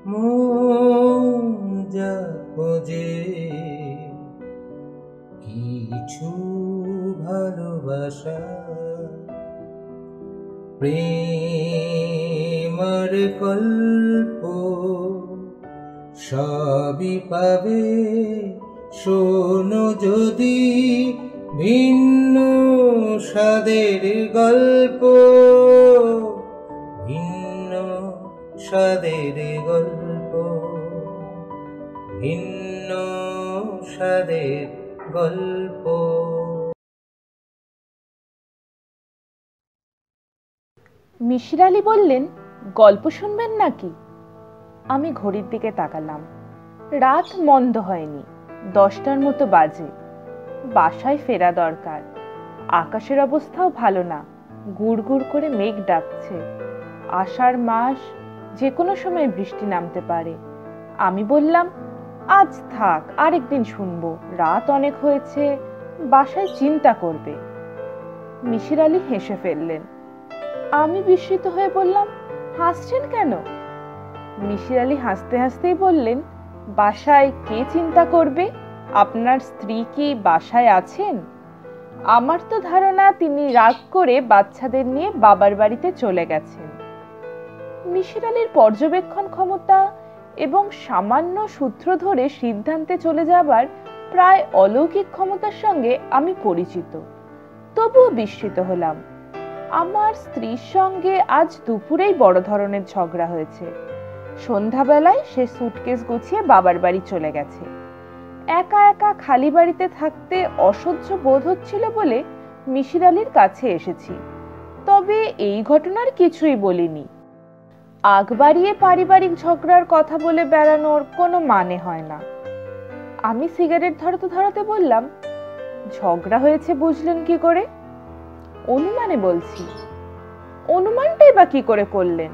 মন যা খোঁজে কিছু ভালোবাসা, প্রেমের গল্প সবই পাবে। শোনো যদি ভিন্ন স্বাদের গল্প, ভিন্ন স্বাদের গল্প, ভিন্ন স্বাদের গল্প। মিসির আলি বললেন, গল্প শুনবেন নাকি? আমি ঘড়ির দিকে তাকালাম। রাত মন্দ হয়নি, 10টার মতো বাজে। বাসায় ফেরা দরকার। আকাশের অবস্থাও ভালো না, গুড় গুড় করে মেঘ ডাকছে। আষাঢ় মাস, যে কোনো সময় বৃষ্টি নামতে পারে। আমি বললাম, আজ থাক, আরেকদিন শুনবো, রাত অনেক হয়েছে, বাসায় চিন্তা করবে। মিসির আলি হেসে ফেললেন। আমি বিস্মিত হয়ে বললাম, হাসছেন কেন? মিসির আলি হাসতে হাসতেই বললেন, বাসায় কে চিন্তা করবে? আপনার স্ত্রী কি বাসায় আছেন? আমার তো ধারণা তিনি রাগ করে বাচ্চাদের নিয়ে বাবার বাড়িতে চলে গেছেন। মিসির আলির পর্যবেক্ষণ ক্ষমতা এবং সামান্য সূত্র ধরে সিদ্ধান্তে চলে যাবার প্রায় অলৌকিক ক্ষমতার সঙ্গে আমি পরিচিত। তবুও বিস্মিত হলাম। আমার স্ত্রীর সঙ্গে আজ দুপুরেই বড় ধরনের ঝগড়া হয়েছে। সন্ধ্যাবেলায় সে সুটকেস গুছিয়ে বাবার বাড়ি চলে গেছে। একা একা খালি বাড়িতে থাকতে অসহ্য বোধ হচ্ছিল বলে মিসির আলির কাছে এসেছি। তবে এই ঘটনার কিছুই বলিনি। আগ বাড়িয়ে পারিবারিক ঝগড়ার কথা বলে বেড়ানোর কোনো মানে হয় না। আমি সিগারেট ধরাতে ধরাতে বললাম, ঝগড়া হয়েছে বুঝলেন কি করে? অনুমানে বলছি। অনুমানটাই বা কি করে করলেন?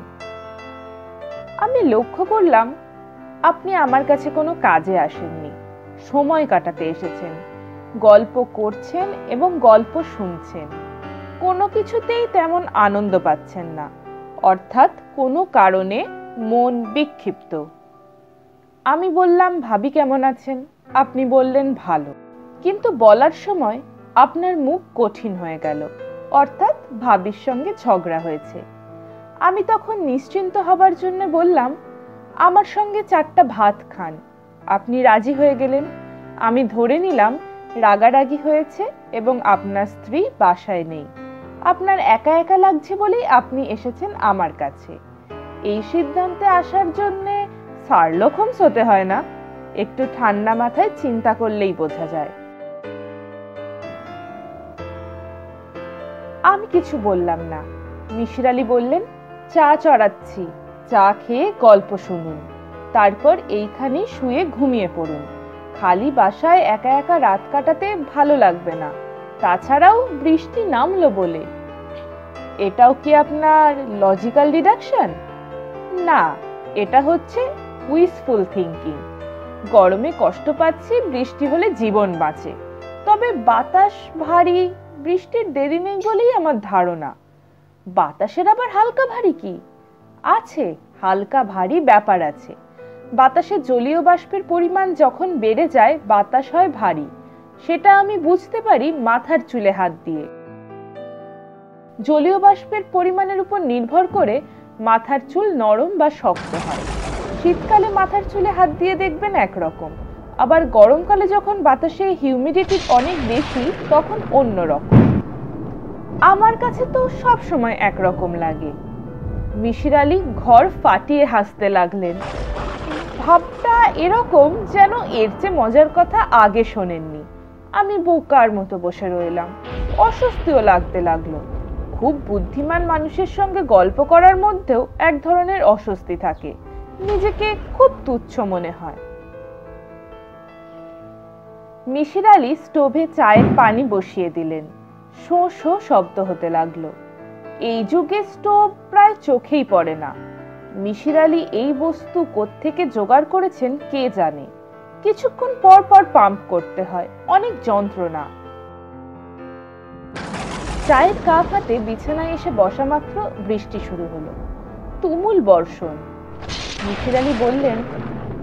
আমি লক্ষ্য করলাম আপনি আমার কাছে কোনো কাজে আসেননি, সময় কাটাতে এসেছেন। গল্প করছেন এবং গল্প শুনছেন, কোনো কিছুতেই তেমন আনন্দ পাচ্ছেন না, অর্থাৎ কোনো কারণে মন বিক্ষিপ্ত। আমি বললাম, ভাবি কেমন আছেন? আপনি বললেন ভালো, কিন্তু বলার সময় আপনার মুখ কঠিন হয়ে গেল, অর্থাৎ ভাবির সঙ্গে ঝগড়া হয়েছে। আমি তখন নিশ্চিন্ত হবার জন্য বললাম, আমার সঙ্গে 4টা ভাত খান। আপনি রাজি হয়ে গেলেন। আমি ধরে নিলাম রাগারাগি হয়েছে এবং আপনার স্ত্রী বাসায় নেই। আপনার একা একা লাগছে বলেই আপনি এসেছেন আমার কাছে। এই সিদ্ধান্তে আসার জন্য শার্লক হোমস হতে হয় না, একটু ঠান্ডা মাথায় চিন্তা করলেই বোঝা যায়। আমি কিছু বললাম না। মিসির আলি বললেন, চা চড়াচ্ছি, চা খেয়ে গল্প শুনুন, তারপর এইখানেই শুয়ে ঘুমিয়ে পড়ুন। খালি বাসায় একা একা রাত কাটাতে ভালো লাগবে না, তাছাড়াও বৃষ্টি নামলো বলে। এটাও কি আপনার লজিক্যাল ডিডাকশন? না, এটা হচ্ছে উইশফুল থিঙ্কিং। গরমে কষ্ট পাচ্ছি, বৃষ্টি হলে জীবন বাঁচে। তবে বাতাস ভারী, বৃষ্টির দেরি নেই বলেই আমার ধারণা। বাতাসের আবার হালকা ভারী কি আছে? হালকা ভারী ব্যাপার আছে। বাতাসে জলীয় বাষ্পের পরিমাণ যখন বেড়ে যায় বাতাস হয় ভারী। সেটা আমি বুঝতে পারি মাথার চুলে হাত দিয়ে। জলীয় বাষ্পের পরিমাণের উপর নির্ভর করে মাথার চুল নরম বা শক্ত হয়। শীতকালে মাথার চুলে হাত দিয়ে দেখবেন একরকম, আবার গরমকালে যখন বাতাসে হিউমিডিটি অনেক বেশি তখন অন্যরকম। আমার কাছে তো সব সময় একরকম লাগে। মিসির আলি ঘর ফাটিয়ে হাসতে লাগলেন। ভাবটা এরকম যেন এর চেয়ে মজার কথা আগে শোনেননি। আমি বোকার মতো বসে রইলাম, অস্বস্তিও লাগতে লাগলো। খুব বুদ্ধিমান মানুষের সঙ্গে গল্প করার মধ্যেও এক ধরনের অস্বস্তি থাকে, নিজেকে খুব তুচ্ছ মনে হয়। মিসির আলি স্টোভে চায়ের পানি বসিয়ে দিলেন। শো শো শব্দ হতে লাগলো। এই যুগে স্টোভ প্রায় চোখেই পড়ে না। মিসির আলি এই বস্তু কোত্থেকে জোগাড় করেছেন কে জানে। কিছুক্ষণ পর পর পাম্প করতে হয়, অনেক যন্ত্রণা। চায়ের কাপ হাতে বিছানায় এসে বসা মাত্র বৃষ্টি শুরু হলো। তুমুল বর্ষণ। মিসির আলি বললেন,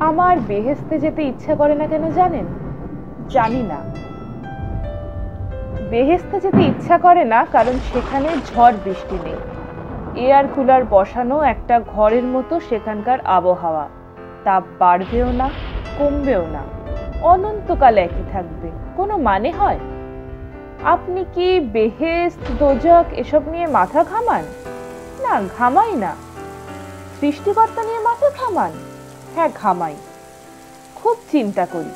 আমার বেহেশতে যেতে ইচ্ছা করে না কেন জানেন? জানি না। বেহেশতে যেতে ইচ্ছা করে না কারণ সেখানে ঝড় বৃষ্টি নেই। এয়ার কুলার বসানো একটা ঘরের মতো সেখানকার আবহাওয়া। তাপ বাড়বেও না, কমবেও না, অনন্তকাল একই থাকবে। কোনো মানে হয়? আপনি কি বেহেশত, দোজখ এসব নিয়ে মাথা ঘামান? না, ঘামাই না। সৃষ্টিকর্তা নিয়ে মাথা ঘামান? হ্যাঁ, ঘামাই। খুব চিন্তা করি,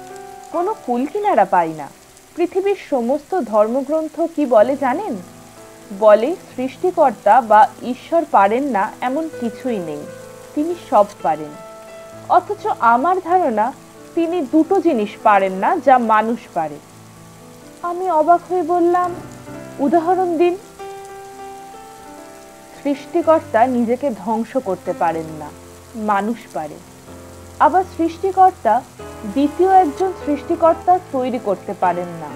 কোনো কুল কিনারা পাই না। পৃথিবীর সমস্ত ধর্মগ্রন্থ কি বলে জানেন? বলে সৃষ্টিকর্তা বা ঈশ্বর পারেন না এমন কিছুই নেই, তিনি সব পারেন। অথচ আমার ধারণা তিনি দুটো জিনিস পারেন না যা মানুষ পারে। আমি অবাক হয়ে বললাম, উদাহরণ দিন। সৃষ্টিকর্তা নিজেকে ধ্বংস করতে পারেন না, মানুষ পারে। আবার সৃষ্টিকর্তা দ্বিতীয় একজন সৃষ্টিকর্তা তৈরি করতে পারেন না,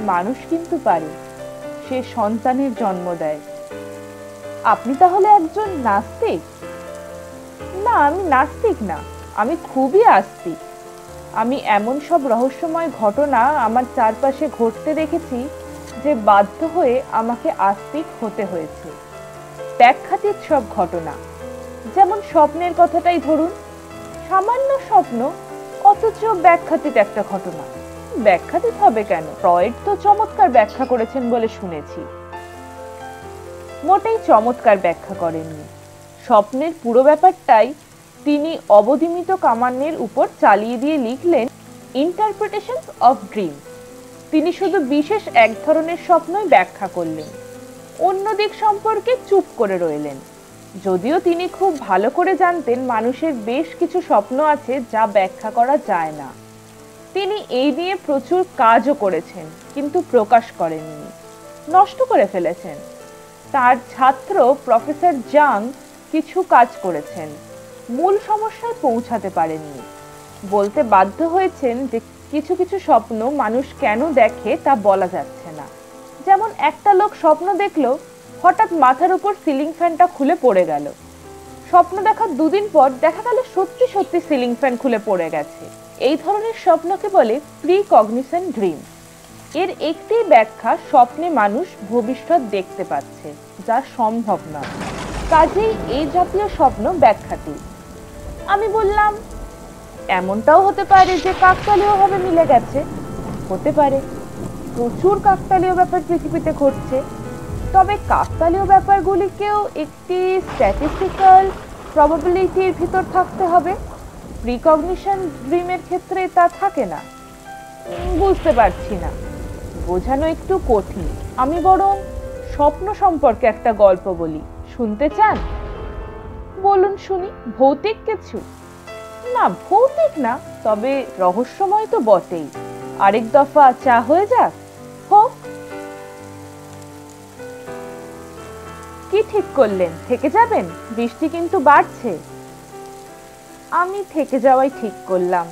মানুষ কিন্তু পারে। সে সন্তানের জন্ম দেয়। আপনি তাহলে একজন নাস্তিক? না, আমি নাস্তিক না, আমি খুবই আস্তিক। আমি এমন সব রহস্যময় ঘটনা আমার চারপাশে ঘটতে দেখেছি যে বাধ্য হয়ে আমাকে আস্তিক হতে হয়েছে। ব্যাখ্যাতীত সব ঘটনা, যেমন স্বপ্নের কথাটাই ধরুন। সামান্য স্বপ্ন, অথচ ব্যাখ্যাতীত একটা ঘটনা। ব্যাখ্যাতীত হবে কেন? ফ্রয়েড তো চমৎকার ব্যাখ্যা করেছেন বলে শুনেছি। মোটেই চমৎকার ব্যাখ্যা করেননি। স্বপ্নের পুরো ব্যাপারটাই তিনি অবদিমিত কামানের উপর চালিয়ে দিয়ে লিখলেন ইন্টারপ্রিটেশনস অফ ড্রিম। তিনি শুধু বিশেষ এক ধরনের স্বপ্নই ব্যাখ্যা করলেন, অন্য দিক সম্পর্কে চুপ করে রইলেন। যদিও তিনি খুব ভালো করে জানতেন মানুষের বেশ কিছু স্বপ্ন আছে যা ব্যাখ্যা করা যায় না। তিনি এই নিয়ে প্রচুর কাজও করেছেন, কিন্তু প্রকাশ করেননি, নষ্ট করে ফেলেছেন। তার ছাত্র প্রফেসর জাং কিছু কাজ করেছেন, মূল সমস্যায় পৌঁছাতে পারেননি। বলতে বাধ্য হয়েছেন যে কিছু কিছু স্বপ্ন মানুষ কেন দেখে তা বলা যাচ্ছে না। যেমন একটা লোক স্বপ্ন দেখলো হঠাৎ মাথার উপর সিলিং ফ্যানটা খুলে পড়ে গেল। স্বপ্ন দেখার দুদিন পর দেখা গেল সত্যি সত্যি সিলিং ফ্যান খুলে পড়ে গেছে। এই ধরনের স্বপ্নকে বলে প্রিকগনিশন ড্রিম। এর একটি ব্যাখ্যা, স্বপ্নে মানুষ ভবিষ্যৎ দেখতে পাচ্ছে, যা সম্ভব নয়। কাজেই এই জাতীয় স্বপ্ন ব্যাখ্যাতীত। আমি বললাম, এমনটাও হতে পারে যে কাকতালীয়ভাবে মিলে গেছে। হতে পারে, প্রচুর কাকতালীয় ব্যাপার পৃথিবীতে ঘটছে। তবে কাকতালীয় ব্যাপারগুলিকেও একটি স্ট্যাটিস্টিক্যাল প্রবাবিলিটির ভিতর থাকতে হবে। প্রিকগনিশন ড্রিমের ক্ষেত্রে তা থাকে না। বুঝতে পারছি না, বোঝানো একটু কঠিন। আমি বরং স্বপ্ন সম্পর্কে একটা গল্প বলি, শুনতে চান? বলুন শুনি। ভৌতিক কিছু? না, ভৌতিক না, তবে রহস্যময় তো বটেই। আরেক দফা চা হয়ে যাক। হোক। কি ঠিক করলেন, থেকে যাবেন? বৃষ্টি কিন্তু বাড়ছে। আমি থেকে যাওয়াই ঠিক করলাম।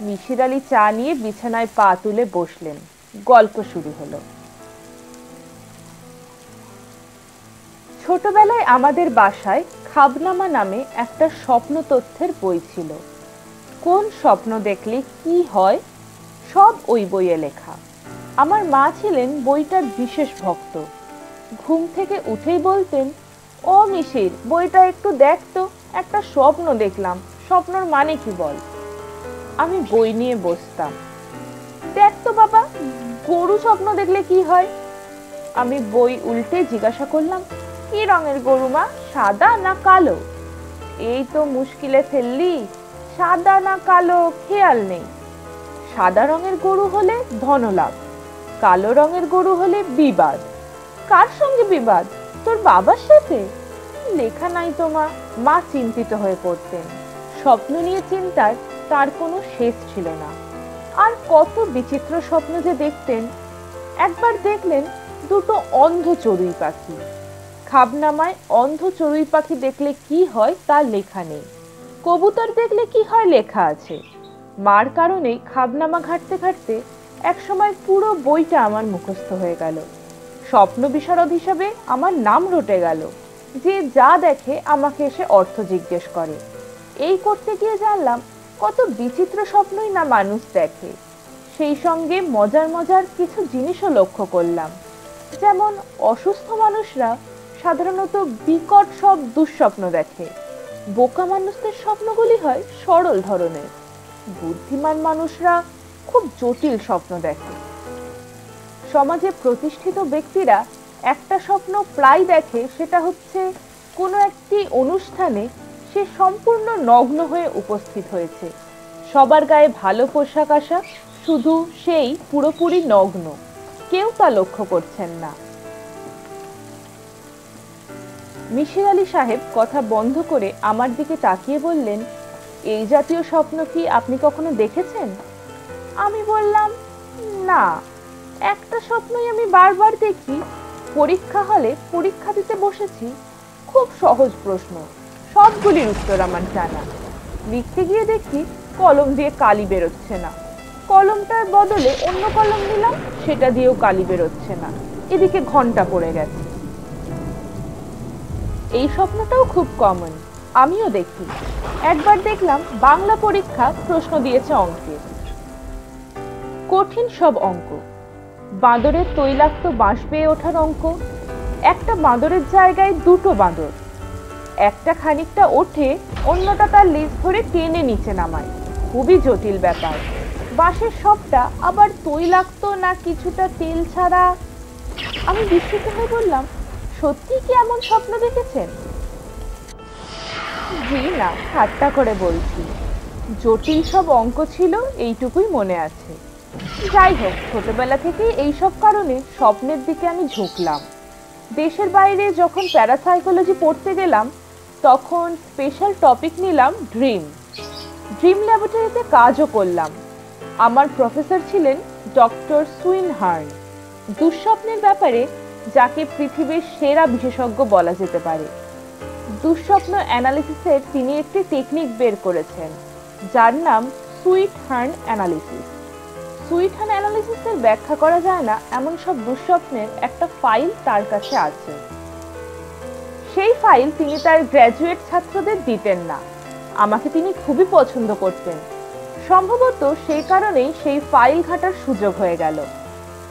মিসির আলি চা নিয়ে বিছানায় পা তুলে বসলেন। গল্প শুরু হলো। ছোটবেলায় আমাদের বাসায় খাবনামা নামে একটা স্বপ্ন তথ্যের বই ছিল। কোন স্বপ্ন দেখলে কি হয় সব ওই বইয়ে লেখা। আমার মা ছিলেন বইটার বিশেষ ভক্ত। ঘুম থেকে উঠেই বলতেন, ও মিসির, বইটা একটু দেখ তো, একটা স্বপ্ন দেখলাম, স্বপ্নর মানে কি বল। আমি বই নিয়ে বসতাম। দেখ তো বাবা, গরু স্বপ্ন দেখলে কি হয়। আমি বই উল্টে জিজ্ঞাসা করলাম, কি রঙের গরু মা, সাদা না কালো? এই তো মুশকিলে ফেললি, সাদা না কালো খেয়াল নেই। সাদা রঙের গরু হলে ধনলাভ, কালো রঙের গরু হলে বিবাদ। কার সঙ্গে বিবাদ? তোর বাবার সাথে? লেখা নাই তো মা। মা চিন্তিত হয়ে পড়তেন। স্বপ্ন নিয়ে চিন্তার তার কোনো শেষ ছিল না। আর কত বিচিত্র স্বপ্ন যে দেখতেন। একবার দেখলেন দুটো অন্ধ চড়ুই পাখি। খাবনামায় অন্ধ চড়ুই পাখি দেখলে কি হয় তা লেখা নেই, কবুতর দেখলে কি হয় লেখা আছে। মার কারণে খাবনামা ঘাটতে ঘাটতে একসময় পুরো বইটা আমার মুখস্থ হয়ে গেল। স্বপ্ন বিশারদ হিসাবে আমার নাম রটে গেল। যে যা দেখে আমাকে এসে অর্থ জিজ্ঞেস করে। এই করতে গিয়ে জানলাম কত বিচিত্র স্বপ্নই না মানুষ দেখে। সেই সঙ্গে মজার মজার কিছু জিনিসও লক্ষ্য করলাম। যেমন অসুস্থ মানুষরা সাধারণত বিকট সব দুঃস্বপ্ন দেখে। বোকা মানুষদের স্বপ্নগুলি হয় সরল ধরনের। বুদ্ধিমান মানুষরা খুব জটিল স্বপ্ন দেখে। সমাজে প্রতিষ্ঠিত ব্যক্তিরা একটা স্বপ্ন প্রায় দেখে, সেটা হচ্ছে কোনো একটি অনুষ্ঠানে সে সম্পূর্ণ নগ্ন হয়ে উপস্থিত হয়েছে। সবার গায়ে ভালো পোশাক আশাক, শুধু সেই পুরোপুরি নগ্ন, কেউ তা লক্ষ্য করছেন না। মিসির আলি সাহেব কথা বন্ধ করে আমার দিকে তাকিয়ে বললেন, এই জাতীয় স্বপ্ন কি আপনি কখনো দেখেছেন? আমি বললাম, না, একটা স্বপ্নই আমি বারবার দেখি। পরীক্ষা হলে পরীক্ষা দিতে বসেছি, খুব সহজ প্রশ্ন, সবগুলির উত্তর আমার জানা। লিখতে গিয়ে দেখি কলম দিয়ে কালি বেরোচ্ছে না। কলমটার বদলে অন্য কলম নিলাম, সেটা দিয়েও কালি বেরোচ্ছে না। এদিকে ঘন্টা পড়ে গেছে। এই স্বপ্নটাও খুব কমন, আমিও দেখি। একবার দেখলাম বাংলা পরীক্ষা প্রশ্ন দিয়েছে অঙ্কের, কঠিন সব অঙ্ক। বাঁদরের তৈলাক্ত বাঁশ বেয়ে ওঠার অঙ্ক। একটা বাঁদরের জায়গায় দুটো বাঁদর, একটা খানিকটা ওঠে, অন্যটা তার লেজ ধরে টেনে নিচে নামায়। খুবই জটিল ব্যাপার। বাঁশের সবটা আবার তৈলাক্ত না কিছুটা তেল ছাড়া। আমি বিস্মিত হয়ে বললাম, সত্যি কি এমন স্বপ্ন দেখেছেন? জি না, ঠাট্টা করে বলছি। জটিল সব অঙ্ক ছিল, এইটুকুই মনে আছে। যাই হোক, ছোটবেলা থেকেই এইসব কারণে স্বপ্নের দিকে আমি ঝুঁকলাম। দেশের বাইরে যখন প্যারাসাইকোলজি পড়তে গেলাম, তখন স্পেশাল টপিক নিলাম ড্রিম। ড্রিম ল্যাবরেটরিতে কাজও করলাম। আমার প্রফেসর ছিলেন ডক্টর সুইনহার্ন। দুঃস্বপ্নের ব্যাপারে যাকে পৃথিবীর সেরা বিশেষজ্ঞ বলা যেতে পারে। দুঃস্বপ্ন অ্যানালিসিসের তিনি একটি টেকনিক বের করেছেন, যার নাম সুইনহার্ন অ্যানালিসিস। সুইনহার্ন অ্যানালিসিসের ব্যাখ্যা করা যায় না এমন সব দুঃস্বপ্নের একটা ফাইল তার কাছে আছে। সেই ফাইল তিনি তার গ্র্যাজুয়েট ছাত্রদের দিতেন না। আমাকে তিনি খুবই পছন্দ করতেন। সম্ভবত সেই কারণেই সেই ফাইল ঘাটার সুযোগ হয়ে গেল।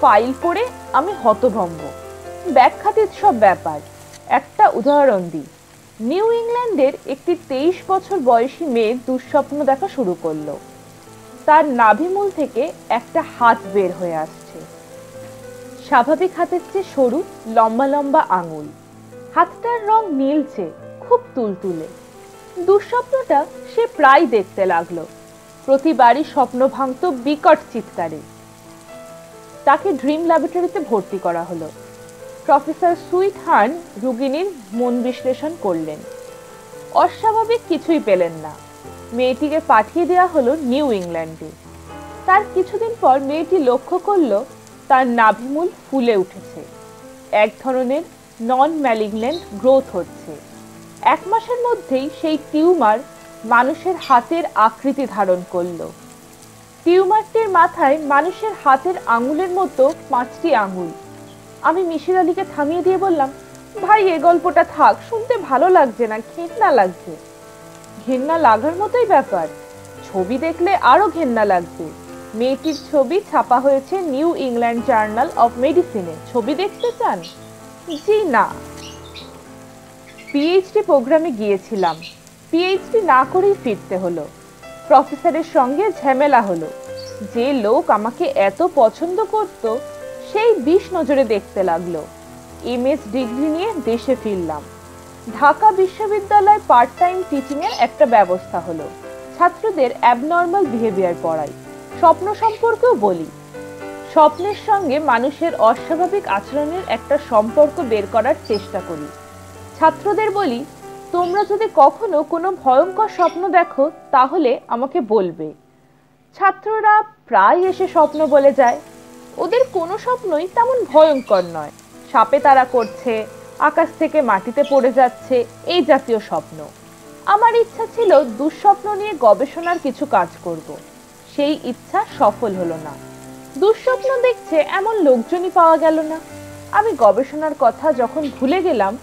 ফাইল পড়ে আমি হতভম্ব। ব্যাখ্যাতীত সব ব্যাপার। একটা উদাহরণ দিই। নিউ ইংল্যান্ডের একটি 23 বছর বয়সী মেয়ে দুঃস্বপ্ন দেখা শুরু করলো। তার নাভিমূল থেকে একটা হাত বের হয়ে আসছে। স্বাভাবিক হাতের চেয়ে সরু, লম্বা লম্বা আঙুল। হাতটার রং নীলচে, খুব তুলতুলে। দুঃস্বপ্নটা সে প্রায় দেখতে লাগলো। প্রতিবারই স্বপ্ন ভাঙত বিকট চিৎকারে। তাকে ড্রিম ল্যাবরেটরিতে ভর্তি করা হলো। প্রফেসর সুইনহার্ন রোগিণীর মন বিশ্লেষণ করলেন। অস্বাভাবিক কিছুই পেলেন না। মেয়েটিকে পাঠিয়ে দেওয়া হলো নিউ ইংল্যান্ডে। তার কিছুদিন পর মেয়েটি লক্ষ্য করল তার নাভিমূল ফুলে উঠেছে। এক ধরনের নন ম্যালিগন্যান্ট গ্রোথ হচ্ছে। 1 মাসের মধ্যেই সেই টিউমার মানুষের হাতের আকৃতি ধারণ করল। টিউমারটির মাথায় মানুষের হাতের আঙুলের মতো 5টি আঙুল। আমি মিসির আলীকে থামিয়ে দিয়ে বললাম, ভাই, এ গল্পটা থাক, শুনতে ভালো লাগছে না, ঘেন্না লাগছে। ঘেন্না লাগার মতোই ব্যাপার। ছবি দেখলে আরো ঘেন্না লাগবে। মেয়েটির ছবি ছাপা হয়েছে নিউ ইংল্যান্ড জার্নাল অফ মেডিসিনে। ছবি দেখতে চান? জি না। পিএইচডি প্রোগ্রামে গিয়েছিলাম। পিএইচডি না করেই ফিরতে হলো। প্রফেসরের সঙ্গে ঝামেলা হলো। যে লোক আমাকে এত পছন্দ করত, সেই 20 নজরে দেখতে লাগলো। এমএস ডিগ্রি নিয়ে দেশে ফিরলাম। ঢাকা বিশ্ববিদ্যালয় পার্ট টাইম টিচিং এর একটা ব্যবস্থা হলো। ছাত্রদের অ্যাবনর্মাল বিহেভিয়ার পড়াই। স্বপ্ন সম্পর্কেও বলি। স্বপ্নের সঙ্গে মানুষের অস্বাভাবিক আচরণের একটা সম্পর্ক বের করার চেষ্টা করি। ছাত্রদের বলি, তোমরা যদি কখনো কোনো ভয়ঙ্কর স্বপ্ন দেখো, তাহলে আমাকে বলবে। ছাত্ররা প্রায় এসে স্বপ্ন বলে যায়। ওদের কোনো স্বপ্নই তেমন ভয়ঙ্কর নয়। সাপে তাড়া করছে, আকাশ থেকে মাটিতে পড়ে যাচ্ছে, এই জাতীয় স্বপ্ন। আমার ইচ্ছা ছিল দুঃস্বপ্ন নিয়ে গবেষণার কিছু কাজ করব। সেই ইচ্ছা সফল হলো না। দুঃস্বপ্ন দেখছে এমন লোকজনই পাওয়া গেল না। আমি গবেষণার কথা যখন ভুলে গেলাম,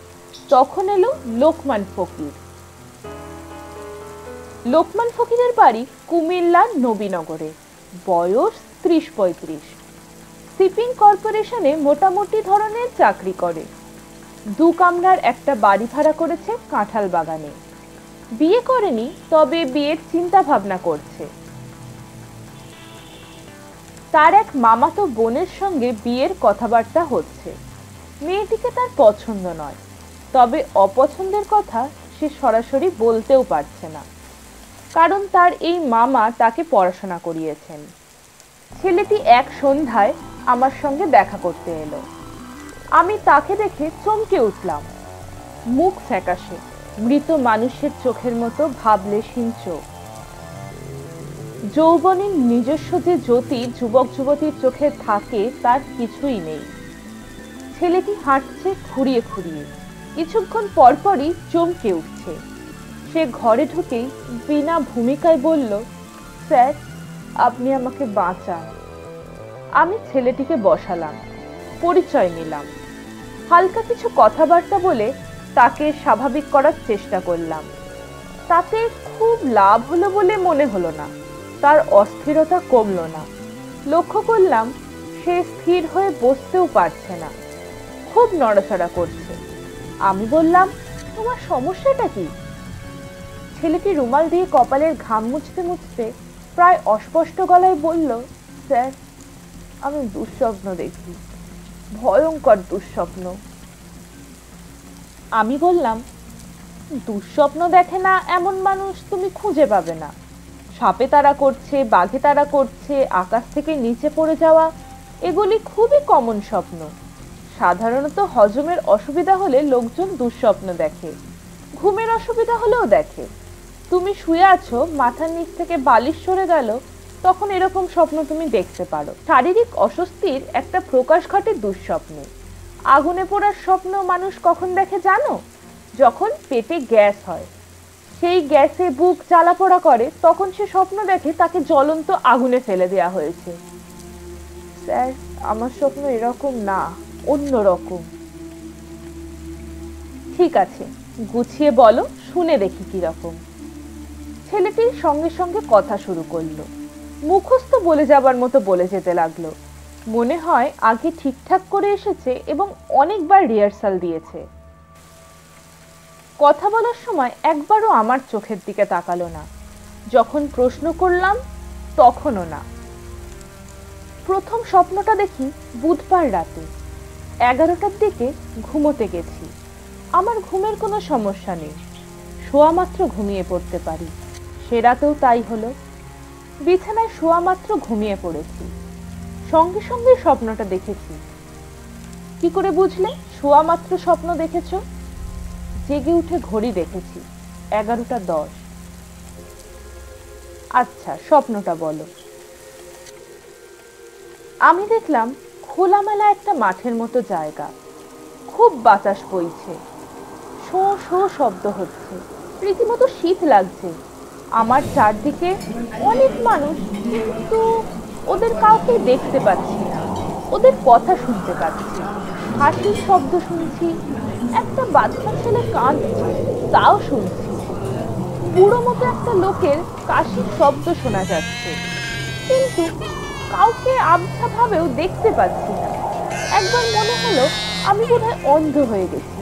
তখন এলো লোকমান ফকির। লোকমান ফকিরের বাড়ি কুমিল্লা নবীনগরে, বয়স 30-35। শিপিং কর্পোরেশনে মোটামুটি ধরনের চাকরি করে। 2 কামরার একটা বাড়ি ভাড়া করেছে কাঁঠাল বাগানে। বিয়ে করেনি, তবে বিয়ের চিন্তা ভাবনা করছে। তার এক মামাতো বোনের সঙ্গে বিয়ের কথাবার্তা হচ্ছে। মেয়েটিকে তার পছন্দ নয়, তবে অপছন্দের কথা সে সরাসরি বলতেও পারছে না, কারণ তার এই মামা তাকে পড়াশোনা করিয়েছেন। ছেলেটি এক সন্ধ্যায় আমার সঙ্গে দেখা করতে এলো। আমি তাকে দেখে চমকে উঠলাম। মুখ ফ্যাকাশে, মৃত মানুষের চোখের মতো ভাবলেশহীন চোখ। যৌবনের নিজস্ব যে জ্যোতি যুবক যুবতীর চোখে থাকে তার কিছুই নেই। ছেলেটি হাঁটছে খুঁড়িয়ে খুঁড়িয়ে, কিছুক্ষণ পরপরই চমকে উঠছে। সে ঘরে ঢুকেই বিনা ভূমিকায় বলল, স্যার, আপনি আমাকে বাঁচান। আমি ছেলেটিকে বসালাম, পরিচয় নিলাম। হালকা কিছু কথাবার্তা বলে তাকে স্বাভাবিক করার চেষ্টা করলাম। তাতে খুব লাভ হলো বলে মনে হলো না। তার অস্থিরতা কমলো না। লক্ষ্য করলাম সে স্থির হয়ে বসতেও পারছে না, খুব নড়াচড়া করছে। আমি বললাম, তোমার সমস্যাটা কি? ছেলেটি রুমাল দিয়ে কপালের ঘাম মুছতে মুছতে প্রায় অস্পষ্ট গলায় বলল, স্যার, আমি দুঃস্বপ্ন দেখি, ভয়ঙ্কর দুঃস্বপ্ন। আমি বললাম, দুঃস্বপ্ন দেখে না এমন মানুষ তুমি খুঁজে পাবে না। সাপে তাড়া করছে, বাঘে তাড়া করছে, আকাশ থেকে নিচে পড়ে যাওয়া, এগুলি খুবই কমন স্বপ্ন। সাধারণত হজমের অসুবিধা হলে লোকজন দুঃস্বপ্ন দেখে, ঘুমের অসুবিধা হলেও দেখে। তুমি শুয়ে আছো, মাথার নিচ থেকে বালিশ সরে গেল, তখন এরকম স্বপ্ন তুমি দেখতে পারো। শারীরিক অস্বস্তির একটা প্রকাশ ঘটে দুঃস্বপ্নে। আগুনে পোড়ার স্বপ্ন মানুষ কখন দেখে জানো? যখন পেটে গ্যাস হয়, সেই গ্যাসে বুক জ্বালাপোড়া করে, তখন সে স্বপ্ন দেখে তাকে জ্বলন্ত আগুনে ফেলে দেওয়া হয়েছে। স্যার, আমার স্বপ্ন এরকম না, অন্য রকম। ঠিক আছে, গুছিয়ে বলো, শুনে দেখি কিরকম। ছেলেটির সঙ্গে সঙ্গে কথা শুরু করলো। মুখস্থ বলে যাবার মতো বলে যেতে লাগলো। মনে হয় আগে ঠিকঠাক করে এসেছে এবং অনেকবার রিহার্সাল দিয়েছে। কথা বলার সময় একবারও আমার চোখের দিকে তাকালো না। যখন প্রশ্ন করলাম তখনও না। প্রথম স্বপ্নটা দেখি বুধবার রাতে 11টার দিকে ঘুমোতে গেছি। আমার ঘুমের কোনো সমস্যা নেই, শোয়া মাত্র ঘুমিয়ে পড়তে পারি। সে রাতেও তাই হলো। বিছানায় শোয়া মাত্র ঘুমিয়ে পড়েছি, সঙ্গে সঙ্গে স্বপ্নটা দেখেছি। কি করে বুঝলে শোয়া মাত্র স্বপ্ন দেখেছো? জেগে উঠে ঘড়ি দেখেছি, 11টা 10। আচ্ছা, স্বপ্নটা বলো। আমি দেখলাম খোলামেলা একটা মাঠের মতো জায়গা, খুব বাতাস বইছে, শো শো শব্দ হচ্ছে, রীতিমতো শীত লাগছে। আমার চারদিকে অনেক মানুষ, কিন্তু ওদের কাউকে দেখতে পাচ্ছি না। ওদের কথা শুনতে পাচ্ছি, হাসির শব্দ শুনছি, একটা বাচ্চা ছেলে কাঁদছে, তাও শুনছি। বুড়ো মতো একটা লোকের কাশির শব্দ শোনা যাচ্ছে, কিন্তু কাউকে আবছা ভাবেও দেখতে পাচ্ছি না। একবার মনে হলো আমি বোধহয় অন্ধ হয়ে গেছি।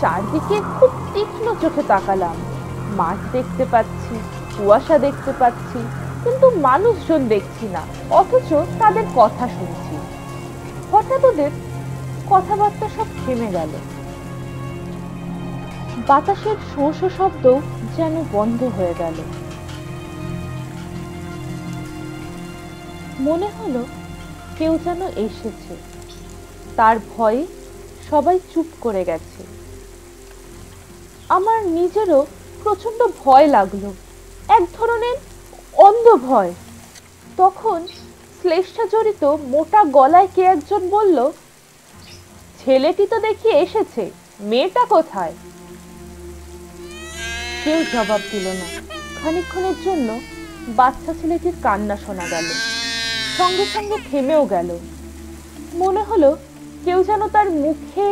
চারদিকে খুব তীক্ষ্ণ চোখে তাকালাম। মাঠ দেখতে পাচ্ছি, কুয়াশা দেখতে পাচ্ছি, কিন্তু মানুষজন দেখছি না, অথচ তাদের কথা শুনছি। হঠাৎ ওদের কথাবার্তা সব থেমে গেল। বাতাসের শোঁ শোঁ শব্দ যেন বন্ধ হয়ে গেল। মনে হলো কেউ যেন এসেছে, তার ভয়ে সবাই চুপ করে গেছে। আমার নিজেরও প্রচন্ড ভয় লাগলো, এক ধরনের অন্ধ ভয়। তখন শ্লেষ্মা জড়িত মোটা গলায় কে একজন বলল, ছেলেটি তো দেখি এসেছে, মেয়েটা কোথায়? কেউ জবাব দিল না। খানিকক্ষণের জন্য বাচ্চা ছেলেটির কান্না শোনা গেল, সঙ্গে সঙ্গে থেমেও গেল। মনে হলো কেউ যেন তার মুখে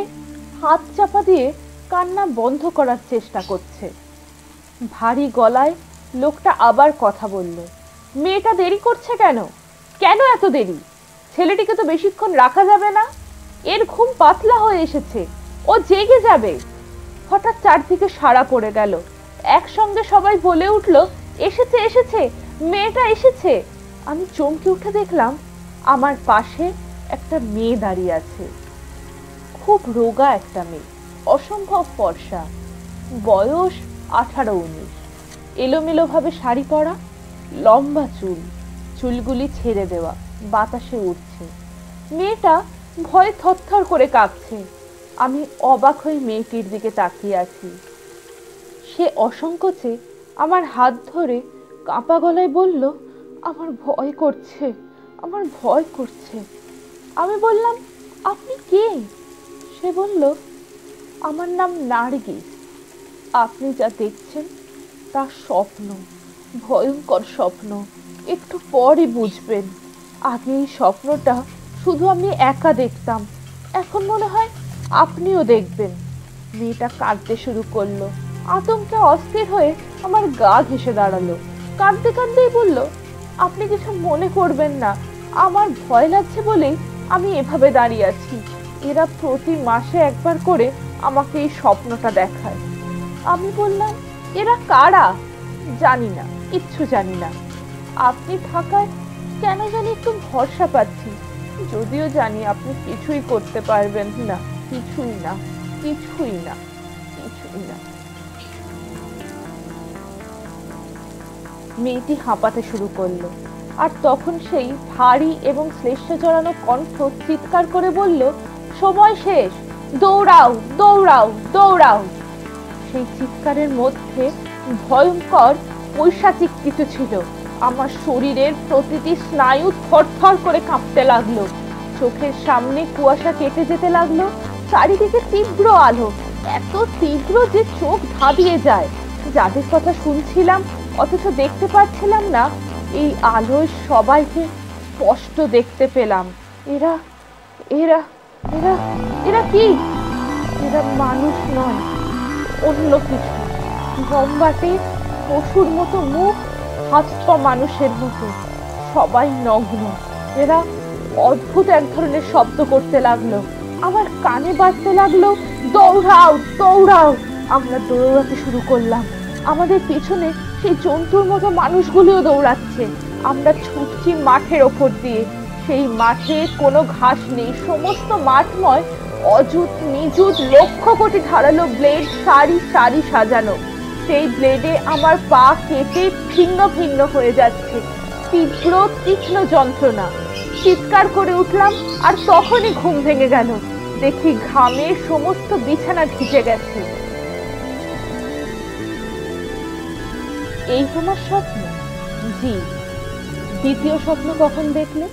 হাত চাপা দিয়ে কান্না বন্ধ করার চেষ্টা করছে। ভারী গলায় লোকটা আবার কথা বলল, মেয়েটা দেরি করছে কেন? কেন এত দেরি? ছেলেটিকে তো বেশিক্ষণ রাখা যাবে না, এর ঘুম পাতলা হয়ে এসেছে, ও জেগে যাবে। হঠাৎ চারদিকে সাড়া পড়ে গেল, একসঙ্গে সবাই বলে উঠল, এসেছে এসেছে, মেয়েটা এসেছে। আমি চমকে উঠে দেখলাম আমার পাশে একটা মেয়ে দাঁড়িয়ে আছে। খুব রোগা একটা মেয়ে, অসম্ভব ফর্সা, বয়স 18-19, এলোমেলো ভাবে শাড়ি পরা, লম্বা চুল, চুলগুলি ছেড়ে দেওয়া, বাতাসে উঠছে। মেয়েটা ভয়ে থরথর করে কাঁপছে। আমি অবাক হয়ে মেয়েটির দিকে তাকিয়ে আছি। সে অসংকোচে আমার হাত ধরে কাঁপা গলায় বলল, আমার ভয় করছে, আমার ভয় করছে। আমি বললাম, আপনি কে? সে বলল, আমার নাম নার্গিস। আপনি যা দেখছেন তা স্বপ্ন, ভয়ঙ্কর স্বপ্ন, একটু পরে বুঝবেন। আগে এই স্বপ্নটা শুধু আমি একা দেখতাম, এখন মনে হয় আপনিও দেখবেন। মেয়েটা কাঁদতে শুরু করলো, আতঙ্কে অস্থির হয়ে আমার গা ঘেঁষে দাঁড়ালো। কাঁদতে কাঁদতেই বলল, আপনি কিছু মনে করবেন না, আমার ভয় লাগছে বলেই আমি এভাবে দাঁড়িয়ে আছি। এরা প্রতি মাসে একবার করে আমাকে এই স্বপ্নটা দেখায়। আমি বললাম, এরা কারা? জানি না, কিচ্ছু জানি না। আপনি থাকায় কেন জানি একটু ভরসা পাচ্ছি, যদিও জানি আপনি কিছুই করতে পারবেন না, কিছুই না, কিছুই না, কিছুই না। মেয়েটি হাঁপাতে শুরু করলো, আর তখন সেই ভারী এবং শ্লেষ্ঠ জড়ানো কণ্ঠ চিৎকার করে বলল, সময় শেষ, দৌড়াও দৌড়াও দৌড়াও। সেই চিৎকারের মধ্যে ভয়ঙ্কর পৈশাচিক কিছু ছিল। আমার শরীরের প্রতিটি স্নায়ু থরথর করে কাঁপতে লাগলো, চোখের সামনে কুয়াশা কেটে যেতে লাগলো, চারিদিকে তীব্র আলো, এত তীব্র যে চোখ ধাঁধিয়ে যায়। যাদের কথা শুনছিলাম অথচ দেখতে পাচ্ছিলাম না, এই আলোয় সবাইকে স্পষ্ট দেখতে পেলাম। এরা এরা এরা এরা কি? এরা মানুষ নয়, অন্য কিছু। লম্বাটে পশুর মতো মুখ, হাত পা মানুষের মতো, সবাই নগ্ন। এরা অদ্ভুত এক ধরনের শব্দ করতে লাগলো, আমার কানে বাজতে লাগলো, দৌড়াও দৌড়াও। আমরা দৌড়াতে শুরু করলাম, আমাদের পিছনে সেই জন্তুর মতো মানুষগুলিও দৌড়াচ্ছে। আমরা ছুটছি মাঠের ওপর দিয়ে, সেই মাঠে কোনো ঘাস নেই, সমস্ত মাঠময় অযুত নিযুত লক্ষ কোটি ধারালো ব্লেড সারি সারি সাজানো। সেই ব্লেডে আমার পা কেটে ভিন্ন ভিন্ন হয়ে যাচ্ছে, তীব্র তীক্ষ্ণ যন্ত্রণা। চিৎকার করে উঠলাম, আর তখনই ঘুম ভেঙে গেল। দেখি ঘামে সমস্ত বিছানা ভিজে গেছে। এই তোমার স্বপ্ন? জি। দ্বিতীয় স্বপ্ন কখন দেখলে?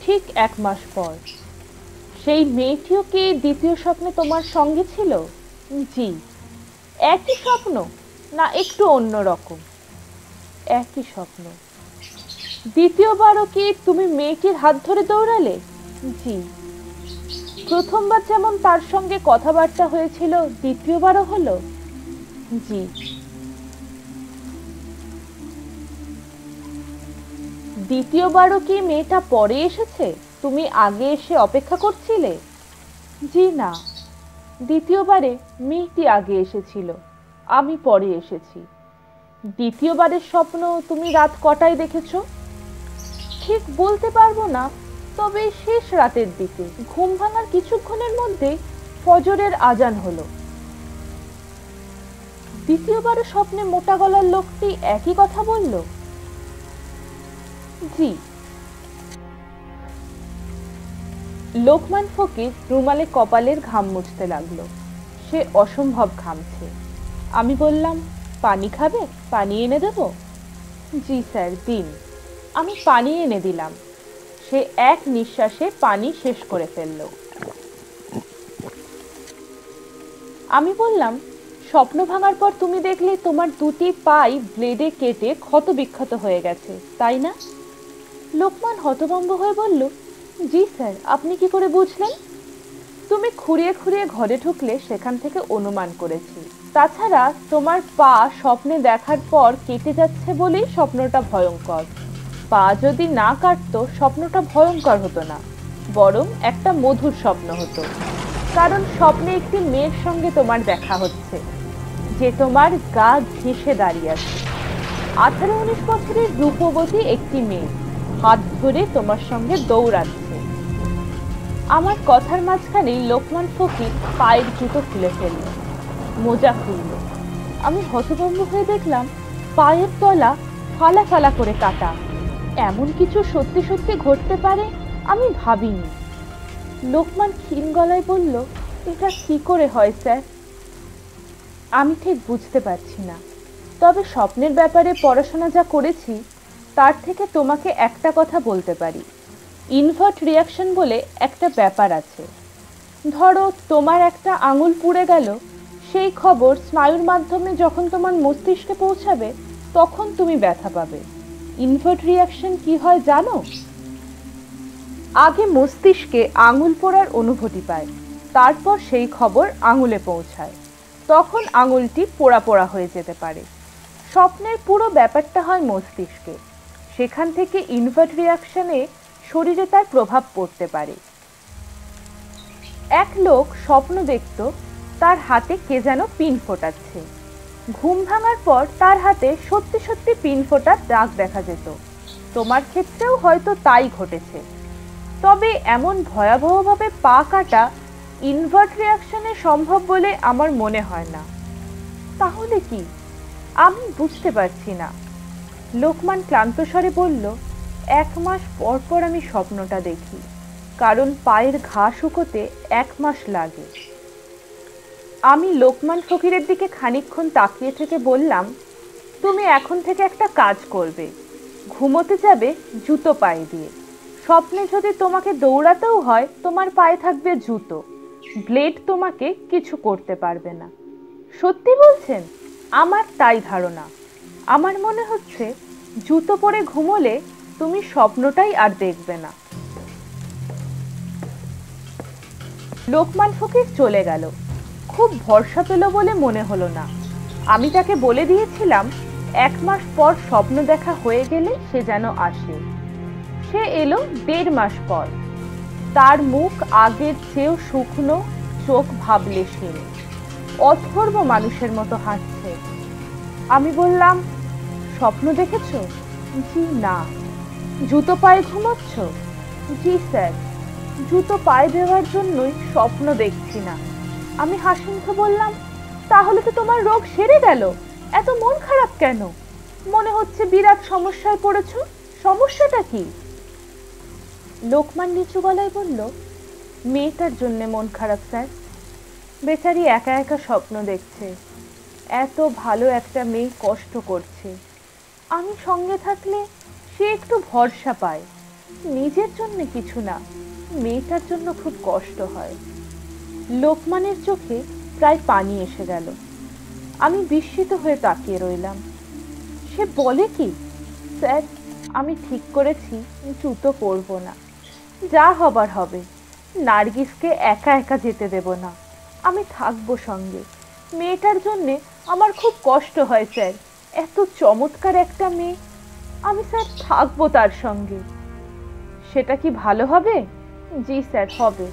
ঠিক 1 মাস পর। সেই মেয়েটিও কি দ্বিতীয় স্বপ্নে তোমার সঙ্গে ছিল? জি। একই স্বপ্ন না একটু অন্যরকম? একই স্বপ্ন। দ্বিতীয়বারও কি তুমি মেয়েটির হাত ধরে দৌড়ালে? জি। প্রথমবার যেমন তার সঙ্গে কথাবার্তা হয়েছিল, দ্বিতীয়বারও হলো? জি। দ্বিতীয়বারও কি মেয়েটা পরে এসেছে, তুমি আগে এসে অপেক্ষা করছিলে? জি না, দ্বিতীয়বারে মেয়েটি আগে এসেছিল, আমি পরে এসেছি। দ্বিতীয়বারের স্বপ্ন তুমি রাত কটায় দেখেছো? ঠিক বলতে পারবো না, তবে শেষ রাতের দিকে। ঘুম ভাঙার কিছুক্ষণের মধ্যে ফজরের আজান হলো। দ্বিতীয়বারের স্বপ্নে মোটা গলার লোকটি একই কথা বলল? জি। লোকমান ফকির রুমালে কপালের ঘাম মুছতে লাগলো, সে অসম্ভব ঘামছে। আমি বললাম, পানি খাবে? পানি এনে দেব? জি স্যার, দিন। আমি পানি এনে দিলাম। সে এক নিঃশ্বাসে পানি শেষ করে ফেলল। আমি বললাম, স্বপ্ন ভাঙার পর তুমি দেখলে তোমার দুটি পাই ব্লেডে কেটে ক্ষত বিক্ষত হয়ে গেছে, তাই না? লোকমান হতভম্ব হয়ে বলল, জি স্যার। আপনি কি করে বুঝলেন? তুমি খুঁড়িয়ে খুঁড়িয়ে ঘরে ঢুকলে, সেখান থেকে অনুমান করেছি। তাছাড়া তোমার পা স্বপ্নে দেখার পর কেটে যাচ্ছে বলেই স্বপ্নটা ভয়ঙ্কর। পা যদি না কাটতো স্বপ্নটা ভয়ঙ্কর হতো না, বরং একটা মধুর স্বপ্ন হতো। কারণ স্বপ্নে একটি মেয়ের সঙ্গে তোমার দেখা হচ্ছে, যে তোমার গা ঘেঁষে দাঁড়িয়ে আছে। 18-19 বছরের রূপবতী একটি মেয়ে হাত ধরে তোমার সঙ্গে দৌড়াচ্ছে। আমার কথার মাঝখানেই লোকমান ফকির পায়ের জুতো খুলে ফেলল, মোজা খুলল। আমি হতভম্ব হয়ে দেখলাম পায়ের তলা ফালা ফালা করে কাটা। এমন কিছু সত্যি সত্যি ঘটতে পারে আমি ভাবিনি। লোকমান ক্ষীণ গলায় বলল, এটা কি করে হয় স্যার? আমি ঠিক বুঝতে পারছি না, তবে স্বপ্নের ব্যাপারে পড়াশোনা যা করেছি তার থেকে তোমাকে একটা কথা বলতে পারি। ইনভার্ট রিয়াকশন বলে একটা ব্যাপার আছে। ধরো তোমার একটা আঙুল পুড়ে গেল, সেই খবর স্নায়ুর মাধ্যমে যখন তোমার মস্তিষ্কে পৌঁছাবে তখন তুমি ব্যথা পাবে। ইনভার্ট রিয়াকশন কি হয় জানো? আগে মস্তিষ্কে আঙুল পোড়ার অনুভূতি পায়, তারপর সেই খবর আঙুলে পৌঁছায়, তখন আঙুলটি পোড়া পোড়া হয়ে যেতে পারে। স্বপ্নের পুরো ব্যাপারটা হয় মস্তিষ্কে, সেখান থেকে ইনভার্ট রিয়াকশনে শরীরে তার প্রভাব পড়তে পারে। এক লোক স্বপ্ন দেখত তার হাতে কে যেন পিন ফোটাচ্ছে। ঘুম ভাঙার পর তার হাতে সত্যি সত্যি পিন ফোটার দাগ দেখা যেত। তোমার ক্ষেত্রেও হয়তো তাই ঘটেছে। তবে এমন ভয়াবহভাবে পা কাটা ইনভার্ট রিয়াকশনে সম্ভব বলে আমার মনে হয় না। তাহলে কি? আমি বুঝতে পারছি না। লোকমান ক্লান্ত স্বরে বলল, 1 মাস পর পর আমি স্বপ্নটা দেখি, কারণ পায়ের ঘা শুকোতে 1 মাস লাগে। আমি লোকমান ফকিরের দিকে খানিকক্ষণ তাকিয়ে থেকে বললাম, তুমি এখন থেকে একটা কাজ করবে, ঘুমোতে যাবে জুতো পায়ে দিয়ে। স্বপ্নে যদি তোমাকে দৌড়াতেও হয় তোমার পায়ে থাকবে জুতো, ব্লেড তোমাকে কিছু করতে পারবে না। সত্যি বলছেন? আমার তাই ধারণা। আমার মনে হচ্ছে জুতো পরে ঘুমোলে তুমি স্বপ্নটাই আর দেখবে না। লোকমান ফকির চলে গেল। খুব ভরসা পেল বলে মনে হলো না। আমি তাকে বলে দিয়েছিলাম 1 মাস পর স্বপ্ন দেখা হয়ে গেলে সে যেন আসে। সে এলো 1.5 মাস পর। তার মুখ আগের চেয়েও শুকনো, চোখ ভাবলেশহীন, অথর্ব মানুষের মতো হাসছে। আমি বললাম, স্বপ্ন দেখেছো? জি না। জুতো পায়ে ঘুমোচ্ছ? জি স্যার, জুতো পায়ে দেওয়ার জন্যই স্বপ্ন দেখছি না। আমি হাসিমুখে বললাম, তাহলে তো তোমার রোগ সেরে গেল, এত মন খারাপ কেন? মনে হচ্ছে বিরাট সমস্যায় পড়েছো, সমস্যাটা কি? লোকমান নিচু গলায় বলল, মেয়েটার জন্য মন খারাপ স্যার। বেচারি একা একা স্বপ্ন দেখছে, এত ভালো একটা মেয়ে কষ্ট করছে। আমি সঙ্গে থাকলে সে একটু ভরসা পায়। নিজের জন্য কিছু না, মেয়েটার জন্য খুব কষ্ট হয়। লোকমানের চোখে প্রায় পানি এসে গেল। আমি বিস্মিত হয়ে তাকিয়ে রইলাম। সে বলে কি? স্যার, আমি ঠিক করেছি জুতো পরবো না, যা হবার হবে। নার্গিসকে একা একা যেতে দেব না, আমি থাকবো সঙ্গে। মেয়েটার জন্যে আমার খুব কষ্ট হয় স্যার, এত চমৎকার একটা মেয়ে। আমি স্যার থাকবো তার সঙ্গে। সেটা কি ভালো হবে? জি স্যার, হবে।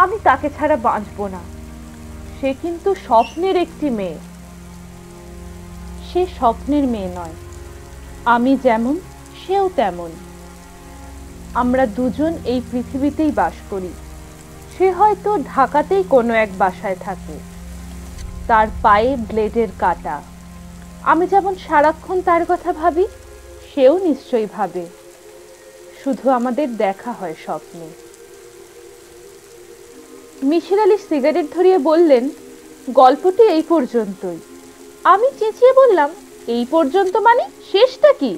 আমি তাকে ছাড়া বাঁচবো না। সে কিন্তু স্বপ্নের একটি মেয়ে। সে স্বপ্নের মেয়ে নয়, আমি যেমন সেও তেমন। আমরা দুজন এই পৃথিবীতেই বাস করি। সে হয়তো ঢাকাতেই কোনো এক বাসায় থাকে, তার পায়ে ব্লেডের কাটা। আমি যেমন সারাক্ষণ তার কথা ভাবি, সেও নিশ্চয়ই ভাবে। শুধু আমাদের দেখা হয় স্বপ্নে। মিসির আলি সিগারেট ধরিয়ে বললেন, গল্পটি এই পর্যন্তই। আমি চেঁচিয়ে বললাম, এই পর্যন্ত মানে? শেষটা কি?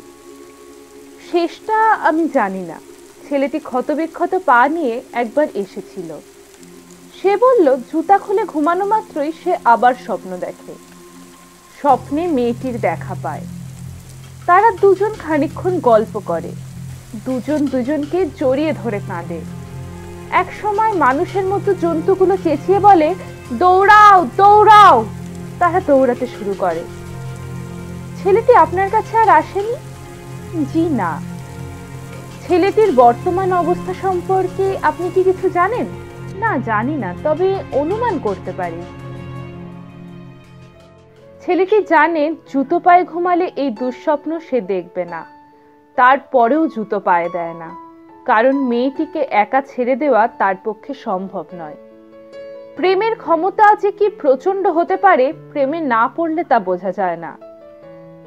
শেষটা আমি জানি না। ছেলেটি ক্ষতবিক্ষত পা নিয়ে একবার এসেছিল। সে বলল, জুতা খুলে ঘুমানো মাত্রই সে আবার স্বপ্ন দেখে। স্বপ্নে মেয়েটির দেখা পায়। তারা দুজন খানিকক্ষণ গল্প করে, দুজন দুজনকে জড়িয়ে ধরে কাঁদে। এক সময় মানুষের মতো জন্তুগুলো চেঁচিয়ে বলে, দৌড়াও দৌড়াও। তারা দৌড়াতে শুরু করে। ছেলেটি আপনার কাছে আর আসেনি? জি না। ছেলেটির বর্তমান অবস্থা সম্পর্কে আপনি কি কিছু জানেন? না, জানি না, তবে অনুমান করতে পারি। ছেলেটি জানে জুতো পায়ে ঘুমালে এই দুঃস্বপ্ন সে দেখবে না, তারপরেও জুতো পায়ে দেয় না, কারণ মেয়েটিকে একা ছেড়ে দেওয়া তার পক্ষে সম্ভব নয়। প্রেমের ক্ষমতা যে কি প্রচন্ড হতে পারে, প্রেমে না পড়লে তা বোঝা যায় না।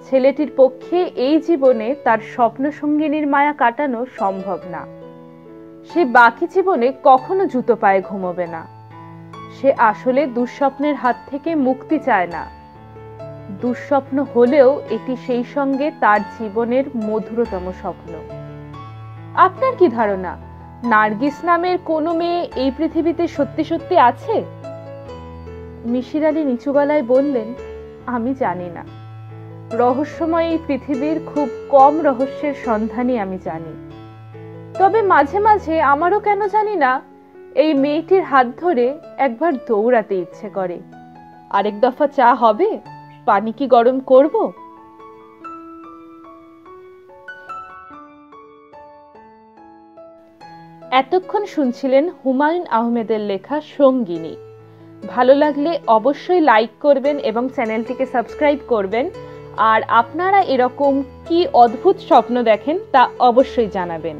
ছেলেটির পক্ষে এই জীবনে তার স্বপ্ন সঙ্গিনীর মায়া কাটানো সম্ভব না। সে বাকি জীবনে কখনো জুতো পায়ে ঘুমোবে না। সে আসলে দুঃস্বপ্নের হাত থেকে মুক্তি চায় না। দুঃস্বপ্ন হলেও এটি সেই সঙ্গে তার জীবনের মধুরতম স্বপ্ন। আপনার কি ধারণা, নার্গিস নামের কোনো মেয়ে এই পৃথিবীতে সত্যি সত্যি আছে? মিশির আলী নিচু গলায় বললেন, আমি জানি না। রহস্যময় এই পৃথিবীর খুব কম রহস্যের সন্ধানই আমি জানি। তবে মাঝে মাঝে আমারও কেন জানি না এই মেয়েটির হাত ধরে একবার দৌড়াতে ইচ্ছে করে। আরেক দফা চা হবে? পানি কি গরম করব? এতক্ষণ শুনছিলেন হুমায়ুন আহমেদের লেখা সঙ্গিনী। ভালো লাগলে অবশ্যই লাইক করবেন এবং চ্যানেলটিকে সাবস্ক্রাইব করবেন। আর আপনারা এরকম কি অদ্ভুত স্বপ্ন দেখেন তা অবশ্যই জানাবেন।